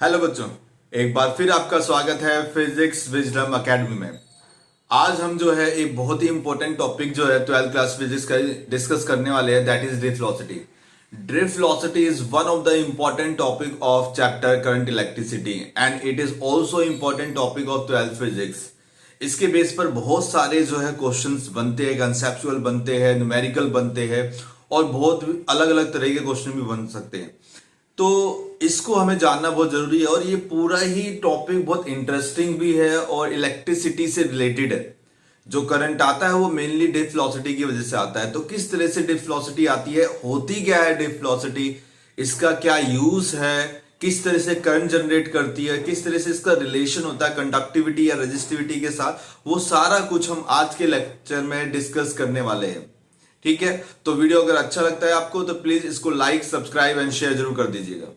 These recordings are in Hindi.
हेलो बच्चों, एक बार फिर आपका स्वागत है फिजिक्स विजडम एकेडमी में। आज हम जो है एक बहुत ही इंपॉर्टेंट टॉपिक जो है 12th क्लास फिजिक्स का डिस्कस करने वाले हैं, that is drift velocity. Drift velocity is one of the important topic of chapter current electricity and it is also important topic of 12th physics. इसके बेस पर बहुत सारे जो है क्वेश्चंस बनते हैं, कंसेप्चुअल बनते हैं, न्यूमेरिकल बनते हैं और बहुत अलग अलग तरह के क्वेश्चन भी बन सकते हैं। तो इसको हमें जानना बहुत जरूरी है और ये पूरा ही टॉपिक बहुत इंटरेस्टिंग भी है और इलेक्ट्रिसिटी से रिलेटेड है। जो करंट आता है वो मेनली ड्रिफ्ट वेलोसिटी की वजह से आता है। तो किस तरह से ड्रिफ्ट वेलोसिटी आती है, होती क्या है ड्रिफ्ट वेलोसिटी, इसका क्या यूज है, किस तरह से करंट जनरेट करती है, किस तरह से इसका रिलेशन होता है कंडक्टिविटी या रेजिस्टिविटी के साथ, वो सारा कुछ हम आज के लेक्चर में डिस्कस करने वाले हैं। ठीक है, तो वीडियो अगर अच्छा लगता है आपको तो प्लीज इसको लाइक, सब्सक्राइब एंड शेयर जरूर कर दीजिएगा।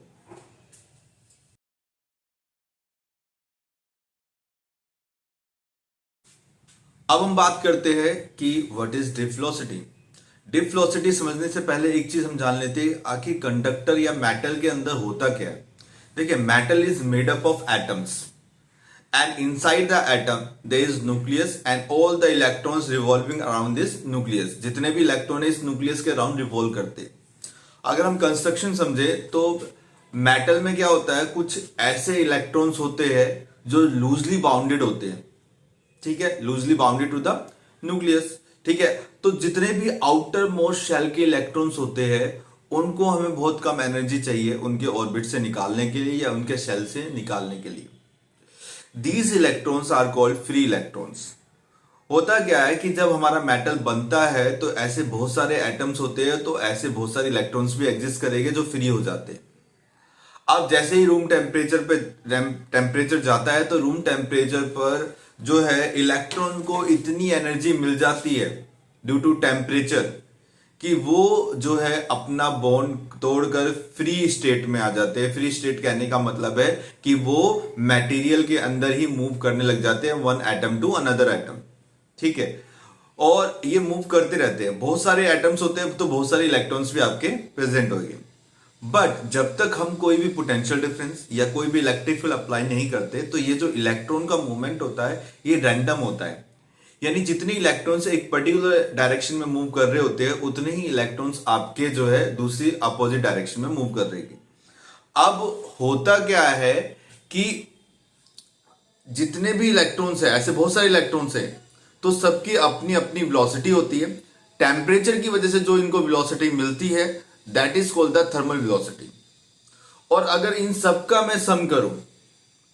अब हम बात करते हैं कि what is drift velocity. Drift velocity समझने से पहले एक चीज हम जान लेते हैं, आखिर कंडक्टर या मेटल के अंदर होता क्या है। देखिए, metal is made up of atoms and inside the atom there is nucleus and all the electrons revolving around this nucleus। जितने भी इलेक्ट्रॉन है इस न्यूक्लियस के अराउंड रिवॉल्व करते हैं। अगर हम कंस्ट्रक्शन समझे तो मेटल में क्या होता है, कुछ ऐसे इलेक्ट्रॉन्स होते हैं जो लूजली बाउंडेड होते हैं। ठीक है, loosely bounded to the nucleus. ठीक है, तो जितने भी आउटर मोस्ट शेल के इलेक्ट्रॉन्स होते हैं उनको हमें बहुत कम एनर्जी चाहिए उनके ऑर्बिट से निकालने के लिए या उनके शेल से निकालने के लिए। These electrons are called free electrons। होता क्या है कि जब हमारा मेटल बनता है तो ऐसे बहुत सारे एटम्स होते हैं, तो ऐसे बहुत सारे इलेक्ट्रॉन्स भी एग्जिस्ट करेंगे जो फ्री हो जाते हैं। अब जैसे ही रूम टेम्परेचर जाता है तो रूम टेम्परेचर पर जो है इलेक्ट्रॉन को इतनी एनर्जी मिल जाती है ड्यू टू टेम्परेचर कि वो जो है अपना बॉन्ड तोड़कर फ्री स्टेट में आ जाते हैं। फ्री स्टेट कहने का मतलब है कि वो मटेरियल के अंदर ही मूव करने लग जाते हैं, one atom to another atom. ठीक है, और ये मूव करते रहते हैं। बहुत सारे एटम्स होते हैं तो बहुत सारे इलेक्ट्रॉन्स भी आपके प्रेजेंट होंगे। बट जब तक हम कोई भी पोटेंशियल डिफरेंस या कोई भी इलेक्ट्रिक फील्ड अप्लाई नहीं करते तो ये जो इलेक्ट्रॉन का मूवमेंट होता है ये रैंडम होता है। यानी जितने इलेक्ट्रॉन्स एक पर्टिकुलर डायरेक्शन में मूव कर रहे होते हैं उतने ही इलेक्ट्रॉन्स आपके जो है दूसरी अपोजिट डायरेक्शन में मूव कर रहे हैं। अब होता क्या है कि जितने भी इलेक्ट्रॉन्स है, ऐसे बहुत सारे इलेक्ट्रॉन्स हैं, तो सबकी अपनी अपनी वेलोसिटी होती है। टेम्परेचर की वजह से जो इनको वेलोसिटी मिलती है that is called the thermal velocity. और अगर इन सबका मैं सम करूं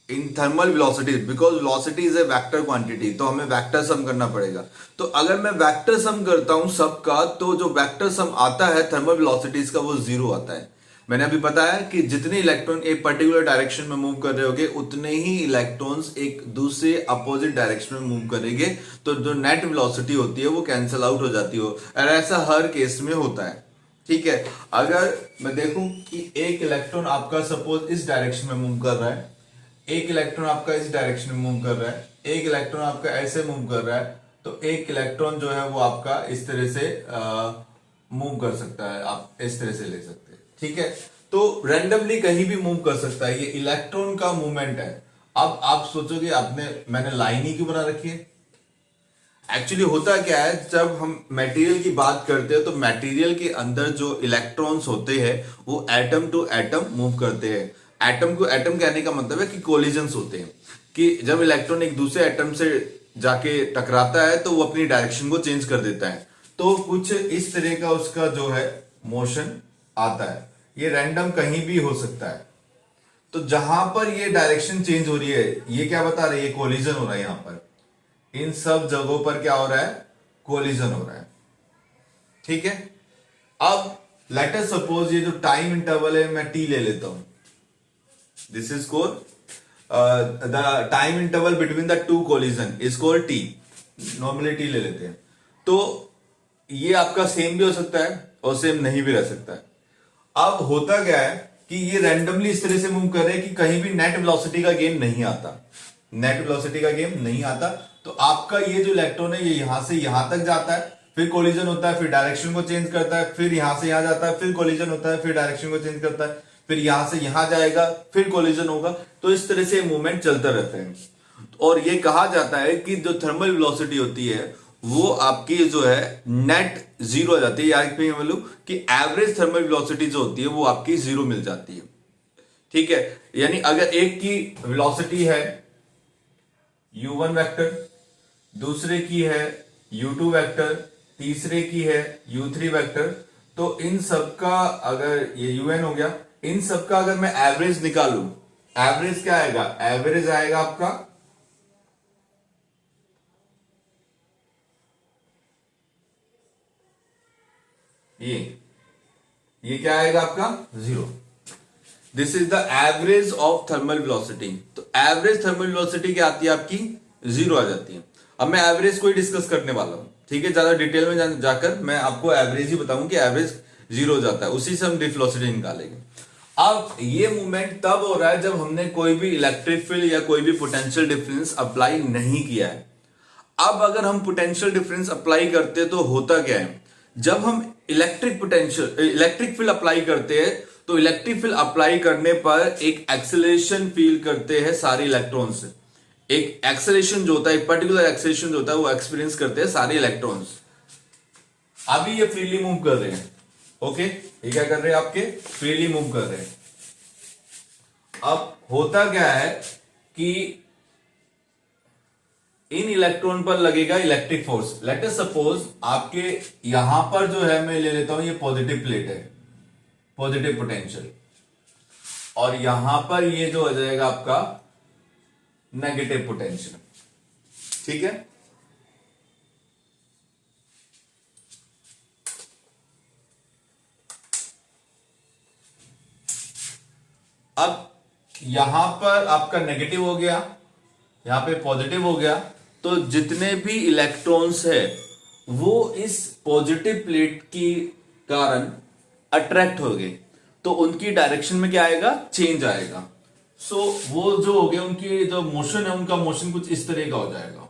in thermal velocity, because velocity is a vector quantity, तो हमें वेक्टर सम करना पड़ेगा। तो अगर मैं वेक्टर सम करता हूं सबका तो जो वेक्टर सम आता है थर्मल वेलोसिटीज का वो जीरो आता है। मैंने अभी बताया कि जितने इलेक्ट्रॉन एक पर्टिकुलर डायरेक्शन में मूव कर रहे होंगे उतने ही इलेक्ट्रॉन्स एक दूसरे अपोजिट डायरेक्शन में मूव करेंगे, तो जो नेट वेलोसिटी होती है वो कैंसिल आउट हो जाती हो। और ऐसा हर केस में होता है। ठीक है, अगर मैं देखूं कि एक इलेक्ट्रॉन आपका सपोज इस डायरेक्शन में मूव कर रहा है, एक इलेक्ट्रॉन आपका इस डायरेक्शन में मूव कर रहा है, एक इलेक्ट्रॉन आपका ऐसे मूव कर रहा है, तो एक इलेक्ट्रॉन जो है वो आपका इस तरह से मूव कर सकता है, आप इस तरह से ले सकते हैं। ठीक है, तो रैंडमली कहीं भी मूव कर सकता है, ये इलेक्ट्रॉन का मूवमेंट है। अब आप सोचोगे मैंने लाइन ही क्यों बना रखी है। एक्चुअली होता क्या है, जब हम मटेरियल की बात करते हैं तो मटेरियल के अंदर जो इलेक्ट्रॉन्स होते हैं वो एटम टू एटम मूव करते हैं। एटम को एटम कहने का मतलब है कि कोलिजन्स होते हैं, कि जब इलेक्ट्रॉन एक दूसरे एटम से जाके टकराता है तो वो अपनी डायरेक्शन को चेंज कर देता है। तो कुछ इस तरह का उसका जो है मोशन आता है। ये रैंडम कहीं भी हो सकता है। तो जहां पर ये डायरेक्शन चेंज हो रही है, ये क्या बता रही है, कोलिजन हो रहा है। यहां पर इन सब जगहों पर क्या हो रहा है, कोलिजन हो रहा है। ठीक है, अब लेट अस सपोज ये जो टाइम इंटरवल है मैं टी ले लेता हूं। This is called the time interval between the two collision is called t। Normally t ले लेते हैं। तो ये आपका सेम भी हो सकता है और सेम नहीं भी रह सकता है। अब होता क्या है कि ये रैंडमली इस तरह से मूव कर रहे हैं कि कहीं भी नेट वेलोसिटी का गेन नहीं आता। नेट वेलोसिटी का गेन नहीं आता, तो आपका ये जो इलेक्ट्रॉन है ये यहां से यहां तक जाता है, फिर कोलिजन होता है, फिर डायरेक्शन को चेंज करता है, फिर यहां से यहां जाता है, फिर कोलिजन होता है, फिर डायरेक्शन को चेंज करता है, फिर यहां से यहां जाएगा, फिर कोलिजन होगा। तो इस तरह से मूवमेंट चलता रहता है। और ये कहा जाता है कि जो थर्मल वेलोसिटी होती है वो आपकी जो है नेट जीरो आ जाती है, या मतलब कि एवरेज थर्मल वेलोसिटी जो होती है वो आपकी जीरो मिल जाती है। ठीक है, यानी अगर एक की वेलोसिटी है u1 वेक्टर, दूसरे की है u2 वेक्टर, तीसरे की है u3 वेक्टर, तो इन सबका अगर ये un हो गया, इन सबका अगर मैं एवरेज निकालूं, एवरेज क्या आएगा? एवरेज आएगा आपका ये क्या आएगा आपका? Zero. This is the average of thermal velocity. तो एवरेज थर्मल वेलोसिटी क्या आती है आपकी? जीरो आ जाती है। अब मैं एवरेज को ही डिस्कस करने वाला हूं, ठीक है। ज्यादा डिटेल में जाकर मैं आपको एवरेज ही बताऊं कि एवरेज जीरो हो जाता है, उसी से हम ड्रिफ्ट वेलोसिटी निकालेंगे। अब ये मूवमेंट तब हो रहा है जब हमने कोई भी इलेक्ट्रिक फील्ड या कोई भी पोटेंशियल डिफरेंस अप्लाई नहीं किया है। अब अगर हम पोटेंशियल डिफरेंस अप्लाई करते हैं तो होता क्या है? जब हम इलेक्ट्रिक फील्ड अप्लाई करते हैं तो इलेक्ट्रिक फील्ड अप्लाई करने पर एक एक्सेलरेशन फील करते हैं सारे इलेक्ट्रॉन्स। एक एक्सेलरेशन जो होता है, एक पर्टिकुलर एक्सेलरेशन जो होता है वो एक्सपीरियंस करते हैं सारे इलेक्ट्रॉन्स। अभी ये फ्रीली मूव कर रहे हैं, ओके, ये क्या कर रहे हैं? आपके फ्रीली मूव कर रहे हैं। अब होता क्या है कि इन इलेक्ट्रॉन पर लगेगा electric force. Late us suppose आपके यहां पर जो है मैं ले लेता हूं ये पॉजिटिव प्लेट है, पॉजिटिव पोटेंशियल, और यहां पर ये जो हो जाएगा आपका नेगेटिव पोटेंशियल, ठीक है। अब यहां पर आपका नेगेटिव हो गया, यहां पे पॉजिटिव हो गया, तो जितने भी इलेक्ट्रॉन्स है वो इस पॉजिटिव प्लेट के कारण अट्रैक्ट हो गए, तो उनकी डायरेक्शन में क्या आएगा? चेंज आएगा। सो वो जो हो गए उनकी जो मोशन है, उनका मोशन कुछ इस तरह का हो जाएगा।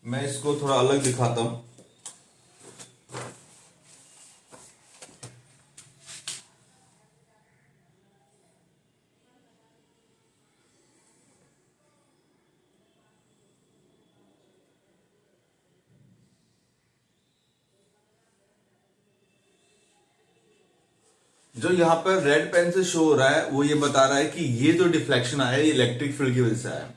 मैं इसको थोड़ा अलग दिखाता हूं। जो यहां पर रेड पेन से शो हो रहा है वो ये बता रहा है कि ये जो डिफ्लेक्शन आया ये इलेक्ट्रिक फील्ड की वजह से आया।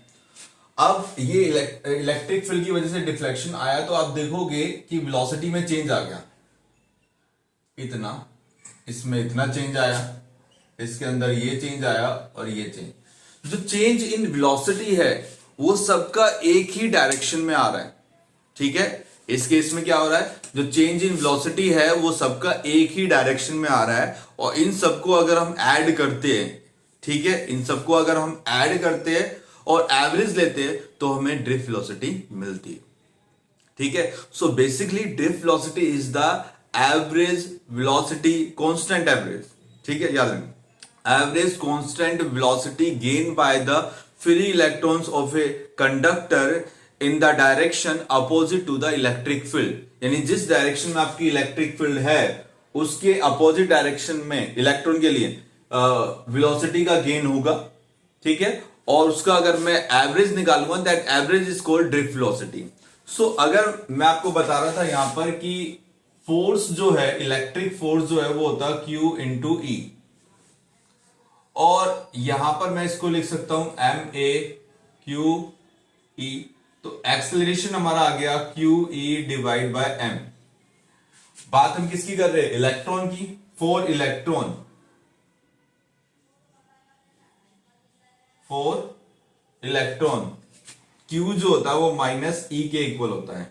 अब ये इलेक्ट्रिक फील्ड की वजह से डिफ्लेक्शन आया तो आप देखोगे कि वेलोसिटी में चेंज आ गया, इतना, इसमें इतना चेंज आया, इसके अंदर ये चेंज आया और ये चेंज। जो चेंज इन वेलोसिटी है वो सबका एक ही डायरेक्शन में आ रहा है, ठीक है। इस केस में क्या हो रहा है? जो चेंज इन वेलोसिटी है वो सबका एक ही डायरेक्शन में आ रहा है, और इन सबको अगर हम ऐड करते हैं, ठीक है, इन सबको अगर हम ऐड करते हैं और एवरेज लेते हैं तो हमें ड्रिफ्ट वेलोसिटी मिलती है, ठीक है। So basically drift velocity is the average velocity, constant average, ठीक है, याद रखना, average constant velocity gain by the free electrons of a conductor in the direction opposite to the electric field. यानी जिस डायरेक्शन में आपकी इलेक्ट्रिक फील्ड है उसके अपोजिट डायरेक्शन में इलेक्ट्रॉन के लिए वेलोसिटी का गेन होगा, ठीक है। और उसका अगर मैं एवरेज निकालूंगा that average is called drift velocity. So अगर मैं आपको बता रहा था यहां पर कि फोर्स जो है, इलेक्ट्रिक फोर्स जो है वो होता है Q इंटू ई, और यहां पर मैं इसको लिख सकता हूं MA/Q/E। तो एक्सेलरेशन हमारा आ गया QE डिवाइड बाय M। बात हम किसकी कर रहे हैं? इलेक्ट्रॉन की। फोर इलेक्ट्रॉन Q जो होता है वो माइनस E के इक्वल होता है।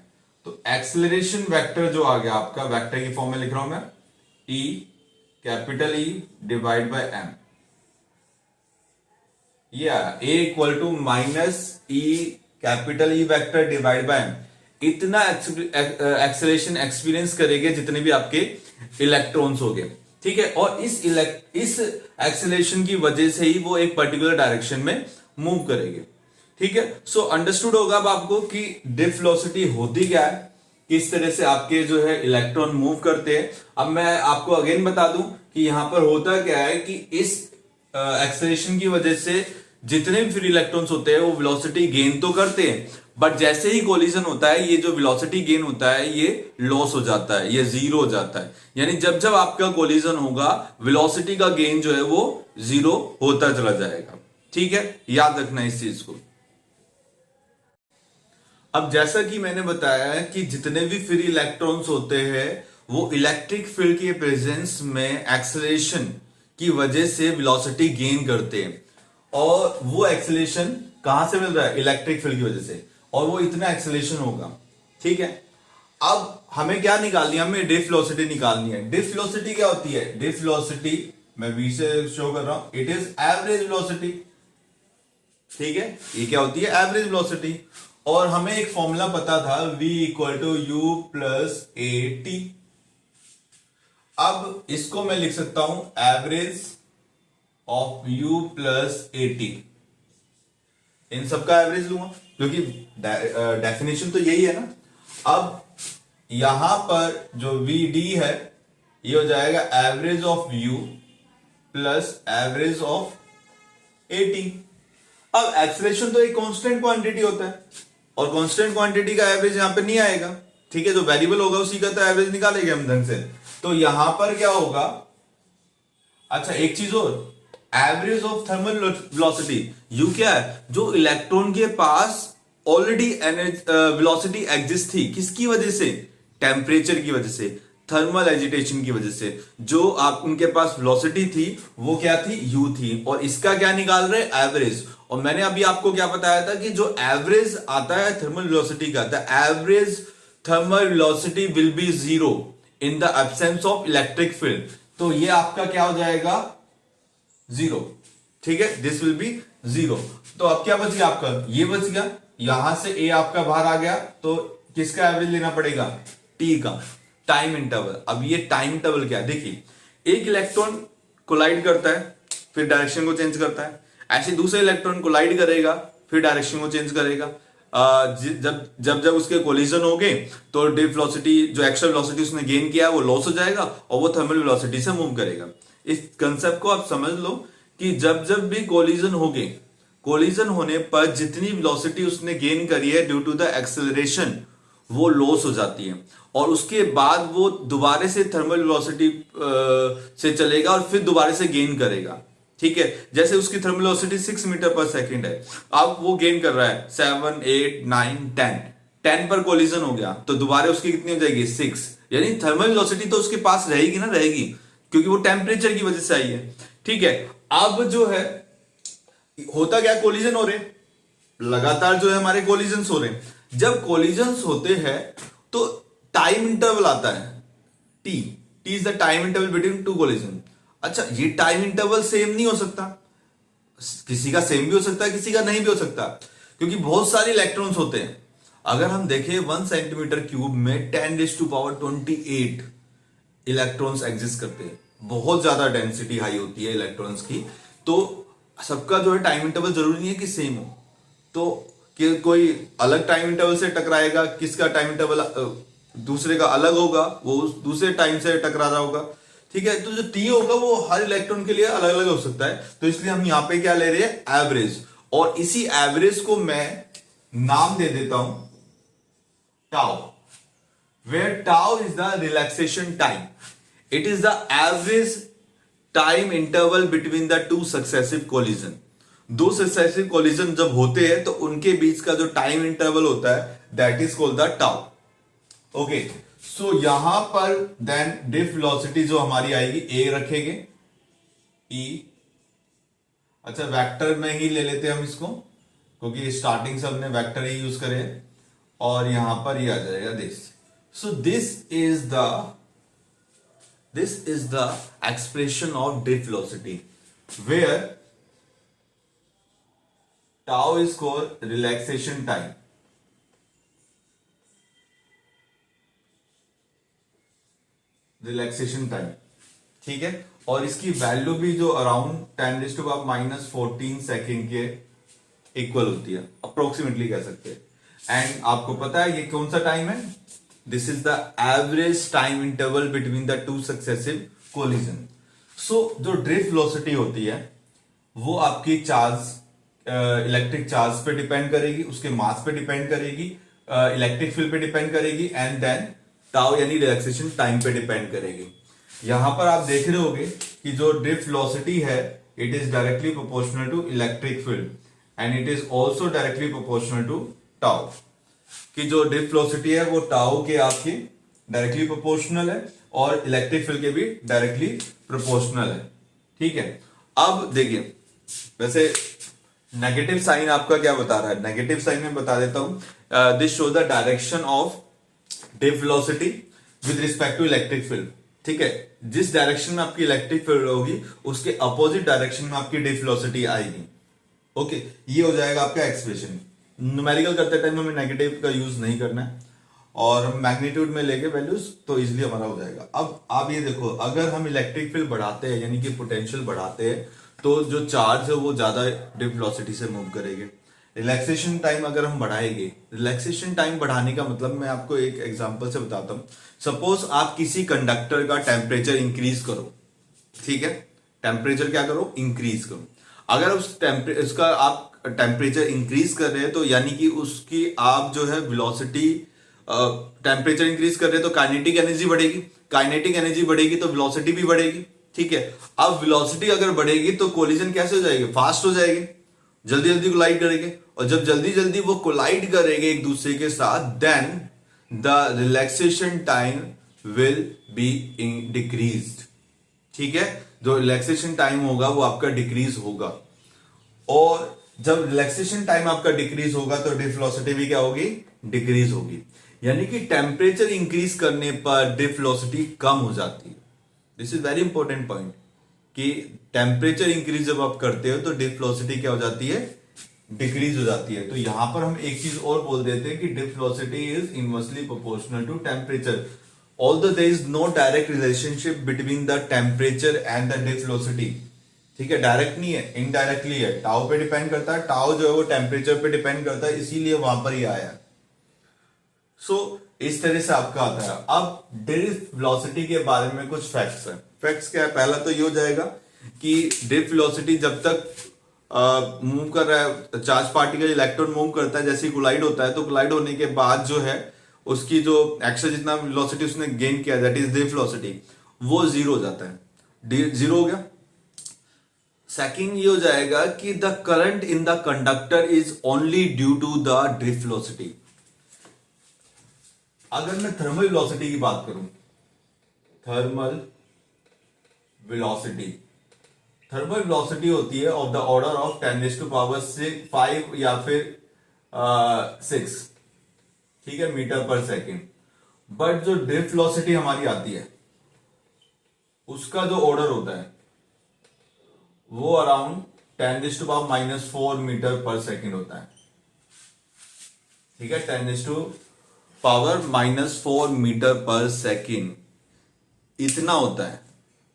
तो एक्सेलरेशन वेक्टर जो आ गया आपका, वेक्टर की फॉर्म में लिख रहा हूं मैं, E capital E divide by M। ये A equal to minus E capital E vector divide by M। इतना एक्सेलरेशन एक्सपीरियंस करेंगे जितने भी आपके इलेक्ट्रॉन्स हो गए, ठीक है। और इस एक्सेलरेशन की वजह से ही वो एक पर्टिकुलर डायरेक्शन में मूव करेंगे, ठीक है। सो अंडरस्टूड होगा अब आपको कि ड्रिफ्ट वेलोसिटी होती क्या है, किस तरह से आपके जो है इलेक्ट्रॉन मूव करते हैं। अब मैं आपको अगेन बता दूं कि यहां पर होता क्या है कि इस एक्सेलरेशन की वजह से जितने भी फ्री इलेक्ट्रॉन्स होते हैं वो वेलोसिटी गेन तो करते हैं, बट जैसे ही कोलिजन होता है ये जो वेलोसिटी गेन होता है ये लॉस हो जाता है, ये जीरो हो जाता है। यानी जब जब आपका कोलिजन होगा वेलोसिटी का गेन जो है वो जीरो होता चला जाएगा। ठीक है, याद रखना इस चीज को। अब जैसा कि मैंने बताया है कि जितने भी फ्री इलेक्ट्रॉन्स होते हैं वो इलेक्ट्रिक फील्ड के प्रेजेंस में एक्सेलरेशन की वजह से वेलोसिटी गेन करते हैं, और वो एक्सेलरेशन कहां से मिल रहा है? इलेक्ट्रिक फील्ड की वजह से, और वो इतना एक्सेलरेशन होगा। ठीक है, अब हमें क्या निकालनी है? हमें ड्रिफ्ट वेलोसिटी निकालनी है। ड्रिफ्ट वेलोसिटी क्या होती है? ड्रिफ्ट वेलोसिटी मैं बी से शो कर रहा हूं, इट इज एवरेज वेलोसिटी। ठीक है, ये क्या होती है? Average velocity. और हमें एक फॉर्मूला पता था v equal to u plus a t. अब इसको मैं लिख सकता हूं average of u plus a t. इन सबका एवरेज लूंगा क्योंकि डेफिनेशन तो यही है ना। अब यहां पर जो वी डी है ये हो जाएगा average of u plus average of A t. अब एक्सेलरेशन तो एक कांस्टेंट क्वांटिटी होता है और कांस्टेंट क्वांटिटी का एवरेज यहां पे नहीं आएगा। ठीक है, जो वेरिएबल होगा उसी का तो एवरेज निकालेंगे हम ढंग से। तो यहां पर क्या होगा? अच्छा एक चीज और, average of thermal velocity. You क्या है? जो इलेक्ट्रॉन के पास ऑलरेडी वेलोसिटी एग्जिस्ट थी, किसकी वजह से? टेम्परेचर की वजह से, थर्मल एजिटेशन की वजह से। जो आप उनके पास वेलोसिटी थी वो क्या थी? u थी, और इसका क्या निकाल रहे? एवरेज। और मैंने अभी आपको क्या बताया था कि जो एवरेज आता है थर्मल वेलोसिटी का, the average thermal velocity will be zero in the absence of electric field. तो ये आपका क्या हो जाएगा? जीरो। ठीक है, दिस विल बी जीरो। तो अब क्या बच गया आपका? ये बच गया, यहां से ए आपका बाहर आ गया, तो किसका एवरेज लेना पड़ेगा? टी का, टाइम इंटरवल। अब ये टाइम इंटरवल क्या है? देखिए, एक इलेक्ट्रॉन कोलाइड करता है फिर डायरेक्शन को चेंज करता है, ऐसे दूसरे इलेक्ट्रॉन कोलाइड करेगा फिर डायरेक्शन को चेंज करेगा। जब जब जब उसके कोलिजन हो गए तो ड्रिफ्ट वेलोसिटी, जो एक्स्ट्रा वेलोसिटी उसने गेन किया है वो लॉस हो जाएगा और वो थर्मल वेलोसिटी से मूव करेगा। इस कंसेप्ट को आप समझ लो कि जब जब भी कोलिजन हो गए, कोलिजन होने पर जितनी वेलोसिटी उसने गेन करी है ड्यू टू द एक्सेलरेशन वो लॉस हो जाती है, और उसके बाद वो दोबारा से थर्मल वेलोसिटी से चलेगा और फिर दोबारा से गेन करेगा। ठीक है, जैसे उसकी थर्मल वेलोसिटी 6 मीटर पर सेकंड है, अब वो गेन कर रहा है 7 8 9 10, 10 पर कोलिजन हो गया तो दोबारा उसकी कितनी हो जाएगी? 6। यानी थर्मल वेलोसिटी तो उसके पास रहेगी ना, रहेगी, क्योंकि वो टेम्परेचर की वजह से आई है। ठीक है, अब जो है होता क्या? कोलिजन हो रहे, लगातार जो है हमारे कोलिजन हो रहे। जब कोलिजन होते हैं तो टाइम इंटरवल आता है T. T is the time interval between two collision. अच्छा, ये टाइम इंटरवल सेम नहीं हो सकता, किसी का सेम भी हो सकता है किसी का नहीं भी हो सकता, क्योंकि बहुत सारे इलेक्ट्रॉन्स होते हैं। अगर हम देखें 1 सेंटीमीटर क्यूब में 10⁻28 इलेक्ट्रॉन्स एग्जिस्ट करते हैं, बहुत ज्यादा डेंसिटी हाई होती है इलेक्ट्रॉन्स की। तो सबका जो है टाइम इंटरवल जरूरी नहीं है कि सेम हो, तो कि कोई अलग टाइम इंटरवल से टकराएगा, किसका टाइम इंटरवल दूसरे का अलग होगा, वो दूसरे टाइम से टकरा रहा होगा। ठीक है, तो जो टी होगा वो हर इलेक्ट्रॉन के लिए अलग अलग हो सकता है, तो इसलिए हम यहां पे क्या ले रहे हैं? एवरेज। और इसी एवरेज को मैं नाम दे देता हूं tau, where tau is the relaxation time. It is the average time interval between the two successive collision. दो सक्सेसिव कोलिजन जब होते हैं तो उनके बीच का जो टाइम इंटरवल होता है that is called the tau. Okay, so यहां पर देन ड्रिफ्ट वेलोसिटी जो हमारी आएगी ए रखेंगे, ई। अच्छा, वेक्टर में ही ले लेते हैं हम इसको, क्योंकि स्टार्टिंग से हमने वेक्टर ही यूज करे, और यहां पर ये आ जाएगा this. So this is the expression of drift velocity where tau is called relaxation time. Relaxation time, ठीक है, और इसकी वैल्यू भी जो अराउंड 10⁻⁻14 सेकेंड के इक्वल होती है, अप्रोक्सीमेटली कह सकते हैं। एंड आपको पता है ये कौन सा टाइम है? This is the average time interval between the two successive collision. So जो ड्रिफ्ट वेलोसिटी होती है वो आपकी चार्ज इलेक्ट्रिक चार्ज पे डिपेंड करेगी, उसके मास पे डिपेंड करेगी, इलेक्ट्रिक फील्ड पे डिपेंड करेगी, एंड देन टाउ यानी रिलैक्सेशन टाइम पे डिपेंड करेगी। यहां पर आप देख रहे होगे कि जो ड्रिफ्ट वेलोसिटी है it is directly proportional to electric field and it is also directly proportional to tau. कि जो ड्रिफ्ट वेलोसिटी है वो टाउ के आपकी डायरेक्टली प्रोपोर्शनल है और इलेक्ट्रिक फील्ड के भी डायरेक्टली प्रोपोर्शनल है। ठीक है, अब देखिए वैसे नेगेटिव साइन आपका क्या बता रहा है, नेगेटिव साइन में बता देता हूं, this show the direction of drift velocity with respect to electric field. ठीक है, जिस डायरेक्शन में आपकी इलेक्ट्रिक फील्ड होगी उसके अपोजिट डायरेक्शन में आपकी ड्रिफ्ट वेलोसिटी आएगी। ओके, ये हो जाएगा आपका एक्सप्रेशन। न्यूमेरिकल करते टाइम हमें नेगेटिव का यूज नहीं करना है और मैग्नीट्यूड में लेके वैल्यूज तो इजीली हमारा हो जाएगा। अब आप ये देखो, अगर हम इलेक्ट्रिक फील्ड बढ़ाते हैं यानी कि पोटेंशियल बढ़ाते हैं तो जो चार्ज है वो ज्यादा ड्रिफ्ट वेलोसिटी से मूव करेंगे। रिलैक्सेशन टाइम अगर हम बढ़ाएंगे, रिलैक्सेशन टाइम बढ़ाने का मतलब मैं आपको एक एग्जांपल से बताता हूं। सपोज आप किसी कंडक्टर का टेम्परेचर इंक्रीज करो, ठीक है, टेम्परेचर क्या करो, इंक्रीज करो। अगर उसका आप टेम्परेचर इंक्रीज कर रहे हैं तो यानी कि उसकी आप जो है वेलोसिटी, टेम्परेचर इंक्रीज कर रहे हैं तो काइनेटिक एनर्जी बढ़ेगी, काइनेटिक एनर्जी बढ़ेगी तो वेलोसिटी भी बढ़ेगी। ठीक है, अब वेलोसिटी अगर बढ़ेगी तो कोलिजन कैसे हो जाएगी, फास्ट हो जाएगी, जल्दी जल्दी कोलाइड करेंगे, और जब जल्दी जल्दी वो कोलाइड करेंगे एक दूसरे के साथ then the relaxation time will be decreased. ठीक है, जो रिलैक्सेशन टाइम होगा वो आपका डिक्रीज होगा, और जब रिलैक्सेशन टाइम आपका डिक्रीज होगा तो ड्रिफ्ट वेलोसिटी भी क्या होगी, डिक्रीज होगी। यानी कि टेम्परेचर इंक्रीज करने पर ड्रिफ्ट वेलोसिटी कम हो जाती है। This is very important point कि टेम्परेचर इंक्रीज जब आप करते हो तो ड्रिफ्ट वेलोसिटी क्या हो जाती है, डिक्रीज हो जाती है। तो यहां पर हम एक चीज और बोल देते हैं कि drift velocity is inversely proportional to temperature, although there is no direct relationship between the temperature and the drift velocity। ठीक है, डायरेक्ट नहीं है, इनडायरेक्टली है, टाउ पे डिपेंड करता है, टाउ जो है वो टेम्परेचर पे डिपेंड करता है, इसीलिए वहां पर ही आया। सो इस तरह से आपका आता है। अब ड्रिफ्ट वेलोसिटी के बारे में कुछ फैक्ट्स हैं। फैक्ट्स क्या है, पहला तो ये हो जाएगा कि ड्रिफ्ट वेलोसिटी जब तक मूव कर रहा है, चार्ज पार्टिकल इलेक्ट्रॉन मूव करता है, जैसे कोलाइड होता है तो कोलाइड होने के बाद जो है उसकी जो एक्स्ट्रा जितना वेलोसिटी उसने गेन किया दैट इज ड्रिफ्ट वेलोसिटी, वो जीरो हो जाता है, जीरो हो गया। सेकंड ये हो जाएगा कि the current in the conductor is only due to the drift velocity. अगर मैं थर्मल वेलोसिटी की बात करूं, थर्मल वेलोसिटी, थर्मल वेलोसिटी होती है ऑफ द ऑर्डर ऑफ 10⁵ या फिर 6, ठीक है, मीटर पर सेकेंड। बट जो ड्रिफ्ट वेलोसिटी हमारी आती है उसका जो ऑर्डर होता है वो अराउंड 10⁻⁻⁴ मीटर पर सेकेंड होता है। ठीक है, 10⁻⁻⁴ मीटर पर सेकेंड इतना होता है।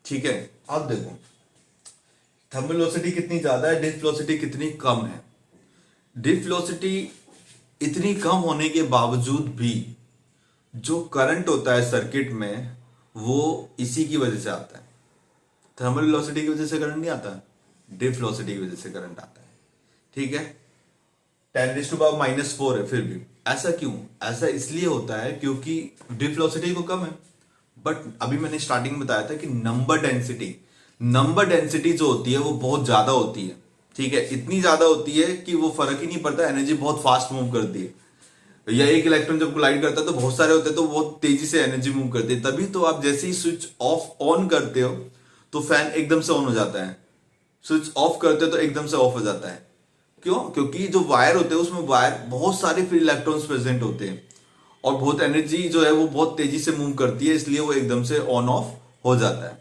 ठीक है, अब देखो थर्मल वेलोसिटी कितनी ज्यादा है, ड्रिफ्ट वेलोसिटी कितनी कम है। ड्रिफ्ट वेलोसिटी इतनी कम होने के बावजूद भी जो करंट होता है सर्किट में वो इसी की वजह से आता है। थर्मल वेलोसिटी की वजह से करंट नहीं आता, ड्रिफ्ट वेलोसिटी की वजह से करंट आता है। ठीक है, 10⁻⁻⁴ है, फिर भी ऐसा क्यों, ऐसा इसलिए होता है क्योंकि ड्रिफ्ट वेलोसिटी को कम है, बट अभी मैंने स्टार्टिंग में बताया था कि नंबर डेंसिटी जो होती है वो बहुत ज्यादा होती है। ठीक है, इतनी ज्यादा होती है कि वो फर्क ही नहीं पड़ता, एनर्जी बहुत फास्ट मूव करती है। या एक इलेक्ट्रॉन जब कोलाइड करता है तो बहुत सारे होते हैं तो बहुत तेजी से एनर्जी मूव करती है। तभी तो आप जैसे ही स्विच ऑफ ऑन करते हो तो फैन एकदम से ऑन हो जाता है, स्विच ऑफ करते हो तो एकदम से ऑफ हो जाता है। क्यों, क्योंकि जो वायर होते हैं उसमें वायर बहुत सारे फ्री इलेक्ट्रॉन्स प्रेजेंट होते हैं और बहुत एनर्जी जो है वो बहुत तेजी से मूव करती है, इसलिए वो एकदम से ऑन ऑफ हो जाता है।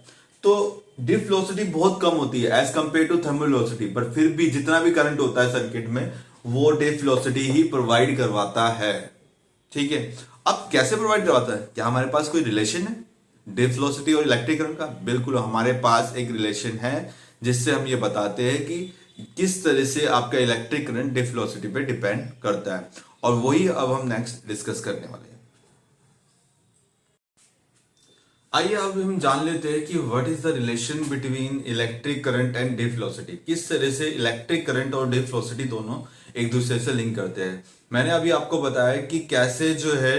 तो ड्रिफ्ट वेलोसिटी बहुत कम होती है as compare to thermal velocity, पर फिर भी जितना भी करंट होता है सर्किट में वो ड्रिफ्ट वेलोसिटी ही प्रोवाइड करवाता है। ठीक है, अब कैसे प्रोवाइड करवाता है, क्या हमारे पास कोई रिलेशन है ड्रिफ्ट वेलोसिटी और इलेक्ट्रिक करंट का? बिल्कुल हमारे पास एक रिलेशन है जिससे हम ये बताते हैं कि किस तरह से आपका इलेक्ट्रिक करंट ड्रिफ्ट वेलोसिटी पे डिपेंड करता है, और वही अब हम नेक्स्ट डिस्कस करने वाले हैं। आइए अब हम जान लेते हैं कि what is the relation between electric current and drift velocity. किस तरह से इलेक्ट्रिक करंट और डिप वेलोसिटी दोनों एक दूसरे से लिंक करते हैं। मैंने अभी आपको बताया कि कैसे जो है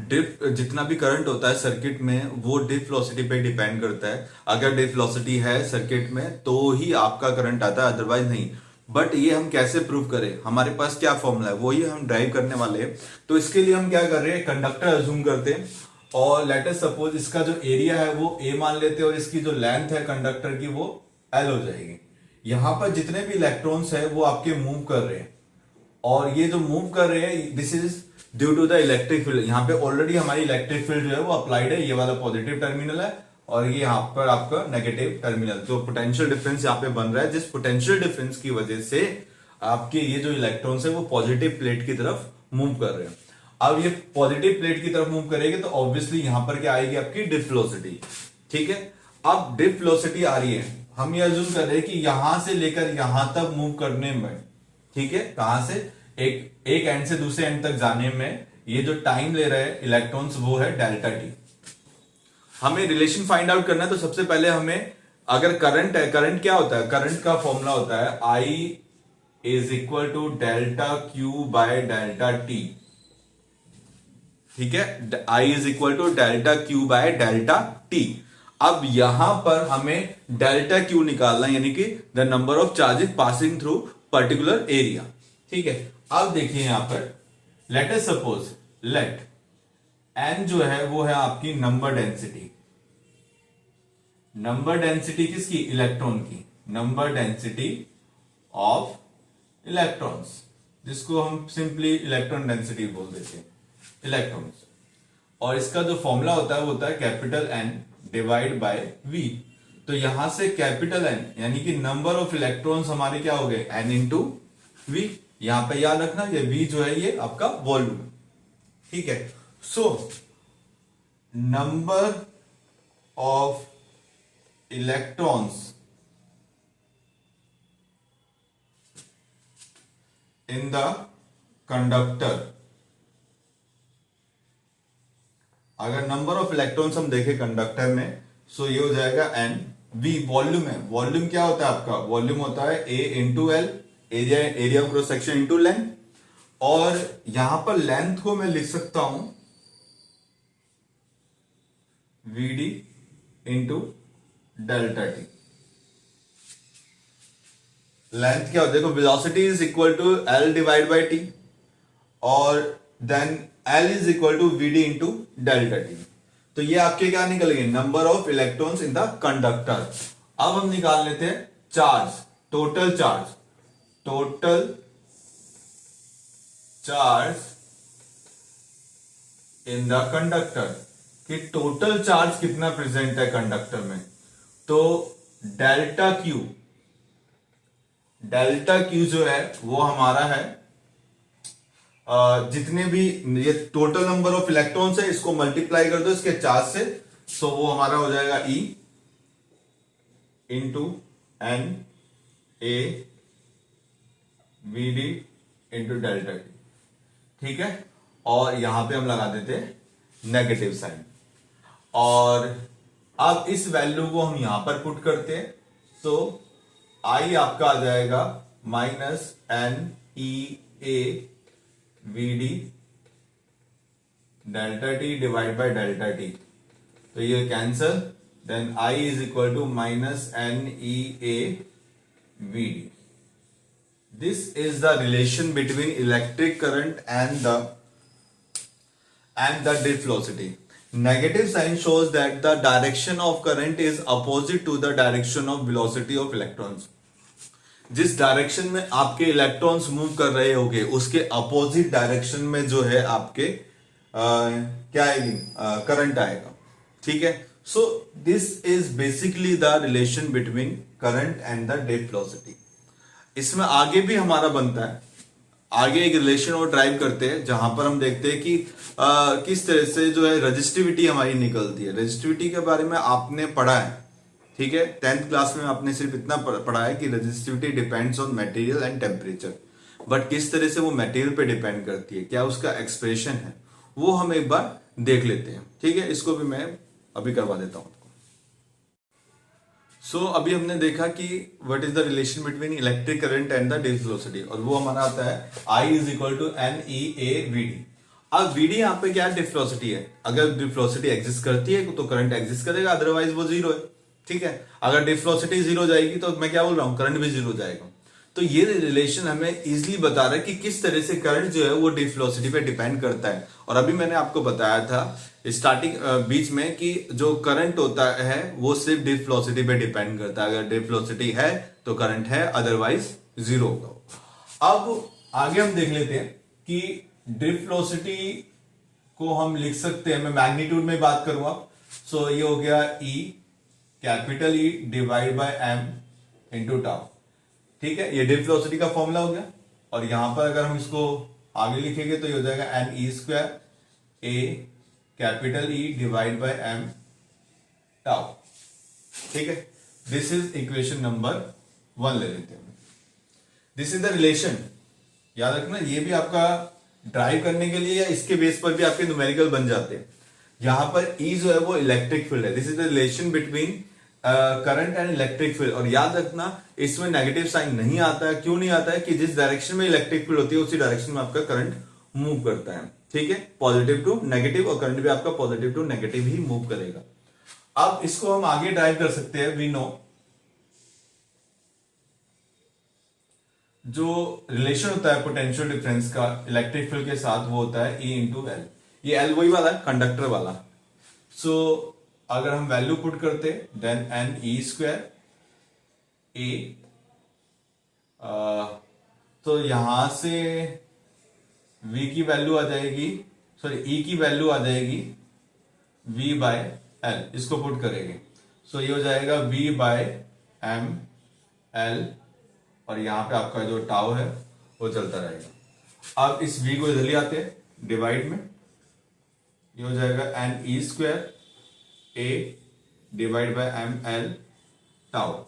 डिप जितना भी करंट होता है सर्किट में वो डिप वेलोसिटी पे डिपेंड करता है। अगर डिप वेलोसिटी है सर्किट में तो ही आपका करंट आता है, अदरवाइज नहीं। बट ये हम कैसे प्रूव करें, हमारे पास क्या फॉर्मूला है, वही हम ड्राइव करने वाले हैं। तो इसके लिए हम क्या कर रहे हैं, कंडक्टर अज्यूम करते हैं और लेट अस सपोज इसका जो एरिया है वो ए मान लेते हैं और इसकी जो लेंथ है कंडक्टर की वो एल हो जाएगी। यहां पर जितने भी इलेक्ट्रॉन्स है वो आपके मूव कर रहे हैं और ये जो मूव कर रहे हैं this is due to the electric field. यहाँ पे ऑलरेडी हमारी इलेक्ट्रिक फील्ड जो है वो अप्लाइड है, ये वाला पॉजिटिव टर्मिनल है और ये यहाँ पर आपका नेगेटिव टर्मिनल। जो पोटेंशियल डिफरेंस यहाँ पे बन रहा है, जिस पोटेंशियल डिफरेंस की वजह से आपके ये जो इलेक्ट्रॉन्स है वो पॉजिटिव प्लेट की तरफ मूव कर रहे हैं। अब ये पॉजिटिव प्लेट की तरफ मूव करेगी तो ऑब्वियसली यहां पर क्या आएगी, आपकी डिप वेलोसिटी। ठीक है, अब डिप वेलोसिटी आ रही है, हम ये अज्यूम कर रहे हैं कि यहां से लेकर यहां तक मूव करने में, ठीक है, कहां से एक एंड से दूसरे एंड तक जाने में ये जो टाइम ले रहे हैं इलेक्ट्रॉन्स वो है डेल्टा टी। हमें रिलेशन फाइंड आउट करना है तो सबसे पहले हमें, अगर करंट है, करंट क्या होता है, करंट का फॉर्मूला होता है I is equal to delta q by delta T. ठीक है, I is equal to delta q by delta t. अब यहां पर हमें डेल्टा क्यू निकालना है, यानी कि the number of charges passing through particular area. ठीक है, अब देखिए यहां पर let us suppose let N जो है वो है आपकी नंबर डेंसिटी। नंबर डेंसिटी किसकी, इलेक्ट्रॉन की, नंबर डेंसिटी ऑफ इलेक्ट्रॉन्स, जिसको हम सिंपली इलेक्ट्रॉन डेंसिटी बोल देते हैं, इलेक्ट्रॉन्स। और इसका जो फॉर्मूला होता है वो होता है capital N divide by V. तो यहां से कैपिटल एन यानी कि नंबर ऑफ इलेक्ट्रॉन्स हमारे क्या हो गए, एन इंटू वी। यहां पे याद रखना ये वी जो है ये आपका वॉल्यूम। ठीक है, so number of electrons in the conductor, अगर नंबर ऑफ इलेक्ट्रॉन्स हम देखें कंडक्टर में सो ये हो जाएगा एन। वी वॉल्यूम है, वॉल्यूम क्या होता है आपका, वॉल्यूम होता है a into l, area of cross section into length. और यहां पर लेंथ को मैं लिख सकता हूं v D into delta t. Length क्या होता है, देखो velocity is equal to l divide by T और then L is equal to V D into delta T. तो ये आपके क्या निकलेंगे, number of electrons in the conductor. अब हम निकाल लेते हैं charge, total charge, total charge in the conductor, कि टोटल चार्ज कितना प्रेजेंट है कंडक्टर में। तो डेल्टा क्यू, डेल्टा क्यू जो है वो हमारा है जितने भी ये टोटल नंबर ऑफ इलेक्ट्रॉन्स है इसको मल्टीप्लाई कर दो इसके चार्ज से, सो वो हमारा हो जाएगा E into N A V D into delta T. ठीक है, और यहां पे हम लगा देते हैं नेगेटिव साइन और अब इस वैल्यू को हम यहां पर पुट करते हैं। सो आई आपका आ जाएगा minus N E A V D delta T divide by delta T. तो ये cancel, then I is equal to minus N E A V D. This is the relation between electric current and the drift velocity. Negative sign shows that the direction of current is opposite to the direction of velocity of electrons. जिस डायरेक्शन में आपके इलेक्ट्रॉन्स मूव कर रहे होंगे उसके अपोजिट डायरेक्शन में जो है आपके क्या आएगी, करंट आएगा। ठीक है, सो this is basically the relation between current and the drift velocity. इसमें आगे भी हमारा बनता है, आगे एक रिलेशन और ड्राइव करते हैं जहां पर हम देखते हैं कि किस तरह से जो है रेजिस्टिविटी हमारी निकलती है। रेजिस्टिविटी के बारे में आपने पढ़ा है, ठीक है, 10th क्लास में आपने सिर्फ इतना पढ़ा है कि resistivity depends on material and temperature, but किस तरह से वो मटेरियल पे डिपेंड करती है, क्या उसका एक्सप्रेशन है, वो हम एक बार देख लेते हैं। ठीक है, इसको भी मैं अभी करवा देता हूं। सो अभी हमने देखा कि what is the relation between electric current and the drift velocity, और वो हमारा आता है I is equal to N E A V D. अब वीडी यहाँ पे क्या डिफ वेलोसिटी है, अगर डिफ वेलोसिटी एग्जिस्ट करती है तो करंट एग्जिस्ट करेगा, अदरवाइज वो जीरो है। ठीक है, अगर डिफ वेलोसिटी जीरो हो जाएगी तो मैं क्या बोल रहा हूँ, करंट भी जीरो हो जाएगा। तो ये रिलेशन हमें इजिली बता रहा है कि किस तरह से करंट जो है वो डिफ वेलोसिटी पे डिपेंड करता है। और अभी मैंने आपको बताया था स्टार्टिंग बीच में कि जो करंट होता है वो सिर्फ डिफ वेलोसिटी पे डिपेंड करता है, अगर डिफ वेलोसिटी है तो करंट है, अदरवाइज जीरो होगा। अब आगे हम देख लेते हैं कि डिफ वेलोसिटी को हम लिख सकते हैं, मैं मैग्नीट्यूड में बात करूंगा। सो ये हो गया E, capital E divide by m into tau. ठीक है, ये डिफ वेलोसिटी का फॉर्मूला हो गया। और यहां पर अगर हम इसको आगे लिखेंगे तो ये हो जाएगा N E square A capital E divide by m tau. ठीक है, दिस इज इक्वेशन नंबर 1 ले लेते हैं। दिस इज द रिलेशन, याद रखना ये भी आपका ड्राइव करने के लिए या इसके बेस पर भी आपके न्यूमेरिकल बन जाते हैं। यहां पर E जो है वो इलेक्ट्रिक फील्ड है, this is the relation between current and electric field. और याद रखना इसमें नेगेटिव साइन नहीं आता है, क्यों नहीं आता है, कि जिस डायरेक्शन में इलेक्ट्रिक फील्ड होती है उसी डायरेक्शन में आपका करंट मूव करता है। ठीक है, पॉजिटिव टू नेगेटिव, और करंट भी आपका पॉजिटिव टू नेगेटिव ही मूव करेगा। अब इसको हम आगे ड्राइव कर सकते हैं। वी नो जो रिलेशन होता है पोटेंशियल डिफरेंस का इलेक्ट्रिक फील्ड के साथ वो होता है E इंटू एल। ये एल वही वाला है, कंडक्टर वाला। सो अगर हम वैल्यू पुट करते देन एन ई स्क्वायर ए, तो यहां से V की वैल्यू आ जाएगी, सॉरी E की वैल्यू आ जाएगी V बाय एल, इसको पुट करेंगे। सो ये हो जाएगा V बाय एम एल, और यहां पे आपका जो टाउ है वो चलता रहेगा। अब इस V को इधर ले आते हैं डिवाइड में, ये हो जाएगा N E square A divide by M L tau.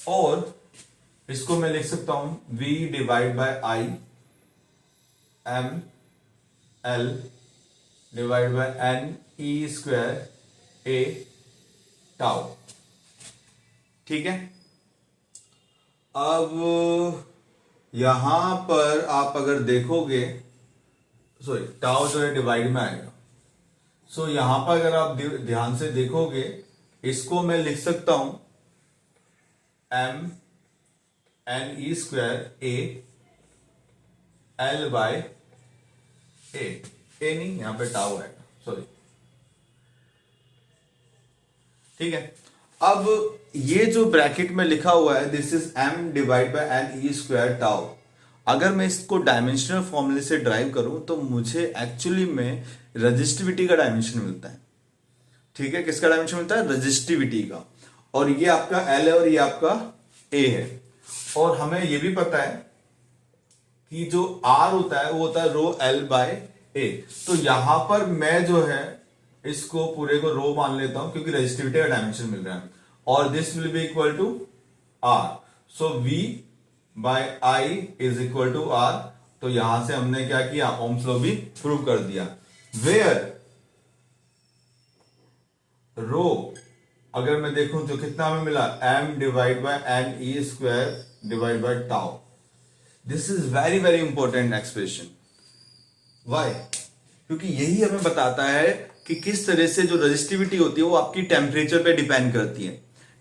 और इसको मैं लिख सकता हूं V divide by I M L divide by N E square A tau. ठीक है, अब यहां पर आप अगर देखोगे, सॉरी टाउ जो है डिवाइड में आएगा। सो यहां पर अगर आप ध्यान से देखोगे, इसको मैं लिख सकता हूं m n E square a l by a नहीं, यहां पे टाउ आएगा, सॉरी। ठीक है, अब ये जो ब्रैकेट में लिखा हुआ है this is M divide by N E square tau. अगर मैं इसको डायमेंशनल फॉर्मूले से ड्राइव करूं तो मुझे एक्चुअली में रजिस्टिविटी का डायमेंशन मिलता है। ठीक है, किसका डायमेंशन मिलता है, रजिस्टिविटी का। और ये आपका एल है और ये आपका ए है। और हमें ये भी पता है कि जो आर होता है वो होता है रो एल बाय ए। तो यहां पर मैं जो है इसको पूरे को रो मान लेता हूं क्योंकि रजिस्टिविटी का डायमेंशन मिल रहा है, और this will be equal to R. So V by I is equal to R. तो यहां से हमने क्या किया, ओम्स लॉ भी प्रूव कर दिया। वेयर रो अगर मैं देखूं तो कितना हमें मिला, M divide by N E square divide by tau. This is very very important expression. Why? क्योंकि यही हमें बताता है कि किस तरह से जो रजिस्टिविटी होती है वो आपकी टेम्परेचर पे डिपेंड करती है।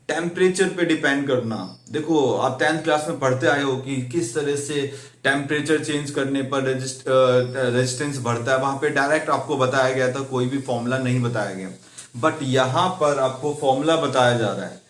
टेम्परेचर पे डिपेंड करना, देखो आप 10th क्लास में पढ़ते आए हो कि किस तरह से टेम्परेचर चेंज करने पर रेजिस्टेंस बढ़ता है। वहां पे डायरेक्ट आपको बताया गया था, कोई भी फॉर्मूला नहीं बताया गया, बट यहां पर आपको फॉर्मूला बताया जा रहा है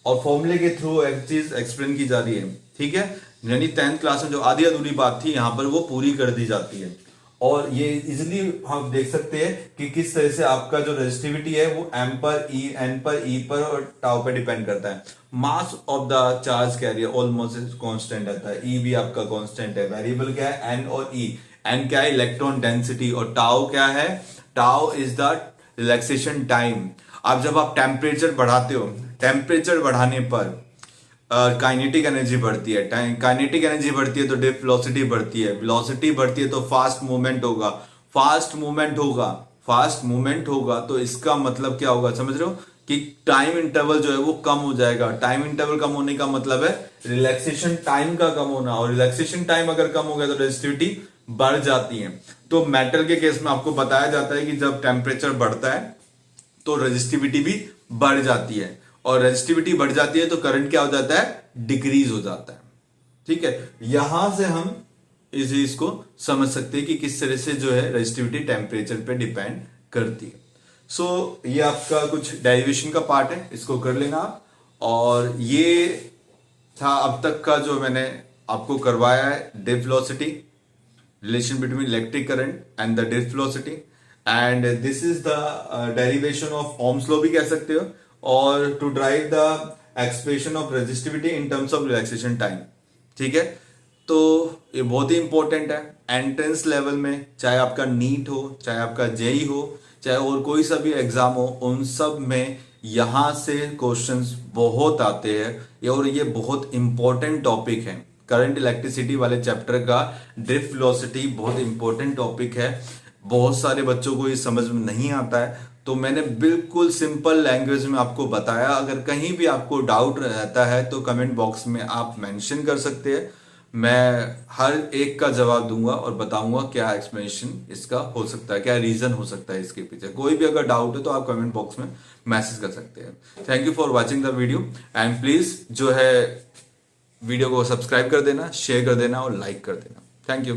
और फॉर्मूले के थ्रू एक चीज एक्सप्लेन की जा रही है। ठीक है, यानी 10th क्लास में जो आधी अधूरी बात थी यहां पर वो पूरी कर दी जाती है। और ये इजिली हम देख सकते हैं कि किस तरह से आपका जो रेजिस्टिविटी है वो एम पर ई, एन पर ई पर और टाउ पर डिपेंड करता है। Mass of the charge carrier almost constant रहता है, ई भी आपका कांस्टेंट है। वेरिएबल क्या है, एन और ई। एन क्या है, इलेक्ट्रॉन डेंसिटी, और टाउ क्या है, tau is the relaxation time. अब जब आप टेम्परेचर बढ़ाते हो, टेम्परेचर बढ़ाने पर काइनेटिक एनर्जी बढ़ती है, काइनेटिक एनर्जी बढ़ती है तो वेलोसिटी बढ़ती है, वेलोसिटी बढ़ती है तो फास्ट मूवमेंट होगा, फास्ट मूवमेंट होगा, फास्ट मूवमेंट होगा तो इसका मतलब क्या होगा, समझ रहे हो कि टाइम इंटरवल जो है वो कम हो जाएगा। टाइम इंटरवल कम होने का मतलब है रिलैक्सेशन टाइम का कम होना, और रिलैक्सेशन टाइम अगर कम हो गया तो रेजिस्टिविटी बढ़ जाती है। तो मेटल के केस में आपको बताया जाता है कि जब टेम्परेचर बढ़ता है तो रेजिस्टिविटी भी बढ़ जाती है, और रेजिस्टिविटी बढ़ जाती है तो करंट क्या हो जाता है, डिक्रीज हो जाता है। ठीक है, यहां से हम इस चीज को समझ सकते हैं कि किस तरह से जो है रेजिस्टिविटी टेम्परेचर पे डिपेंड करती है। सो ये आपका कुछ डेरिवेशन का पार्ट है, इसको कर लेना आप। और ये था अब तक का जो मैंने आपको करवाया है, डिफ velocity, relation between electric current and the drift velocity, and this is the derivation of Ohm's law भी कह सकते हो, और to derive the expression of resistivity in terms of relaxation time। ठीक है, तो ये बहुत ही इंपॉर्टेंट है एंट्रेंस लेवल में, चाहे आपका नीट हो, चाहे आपका जेई हो, चाहे और कोई सा भी एग्जाम हो, उन सब में यहां से क्वेश्चंस बहुत आते हैं और ये बहुत इंपॉर्टेंट टॉपिक है। करंट इलेक्ट्रिसिटी वाले चैप्टर का ड्रिफ्ट वेलोसिटी बहुत इंपॉर्टेंट टॉपिक है। बहुत सारे बच्चों को ये समझ में नहीं आता है, तो मैंने बिल्कुल सिंपल लैंग्वेज में आपको बताया। अगर कहीं भी आपको डाउट रहता है तो कमेंट बॉक्स में आप मेंशन कर सकते हैं, मैं हर एक का जवाब दूंगा और बताऊंगा क्या एक्सप्लेनेशन इसका हो सकता है, क्या रीजन हो सकता है इसके पीछे। कोई भी अगर डाउट है तो आप कमेंट बॉक्स में मैसेज कर सकते हैं। Thank you for watching the video, and please जो है वीडियो को सब्सक्राइब कर देना, शेयर कर देना और लाइक कर देना। Thank you.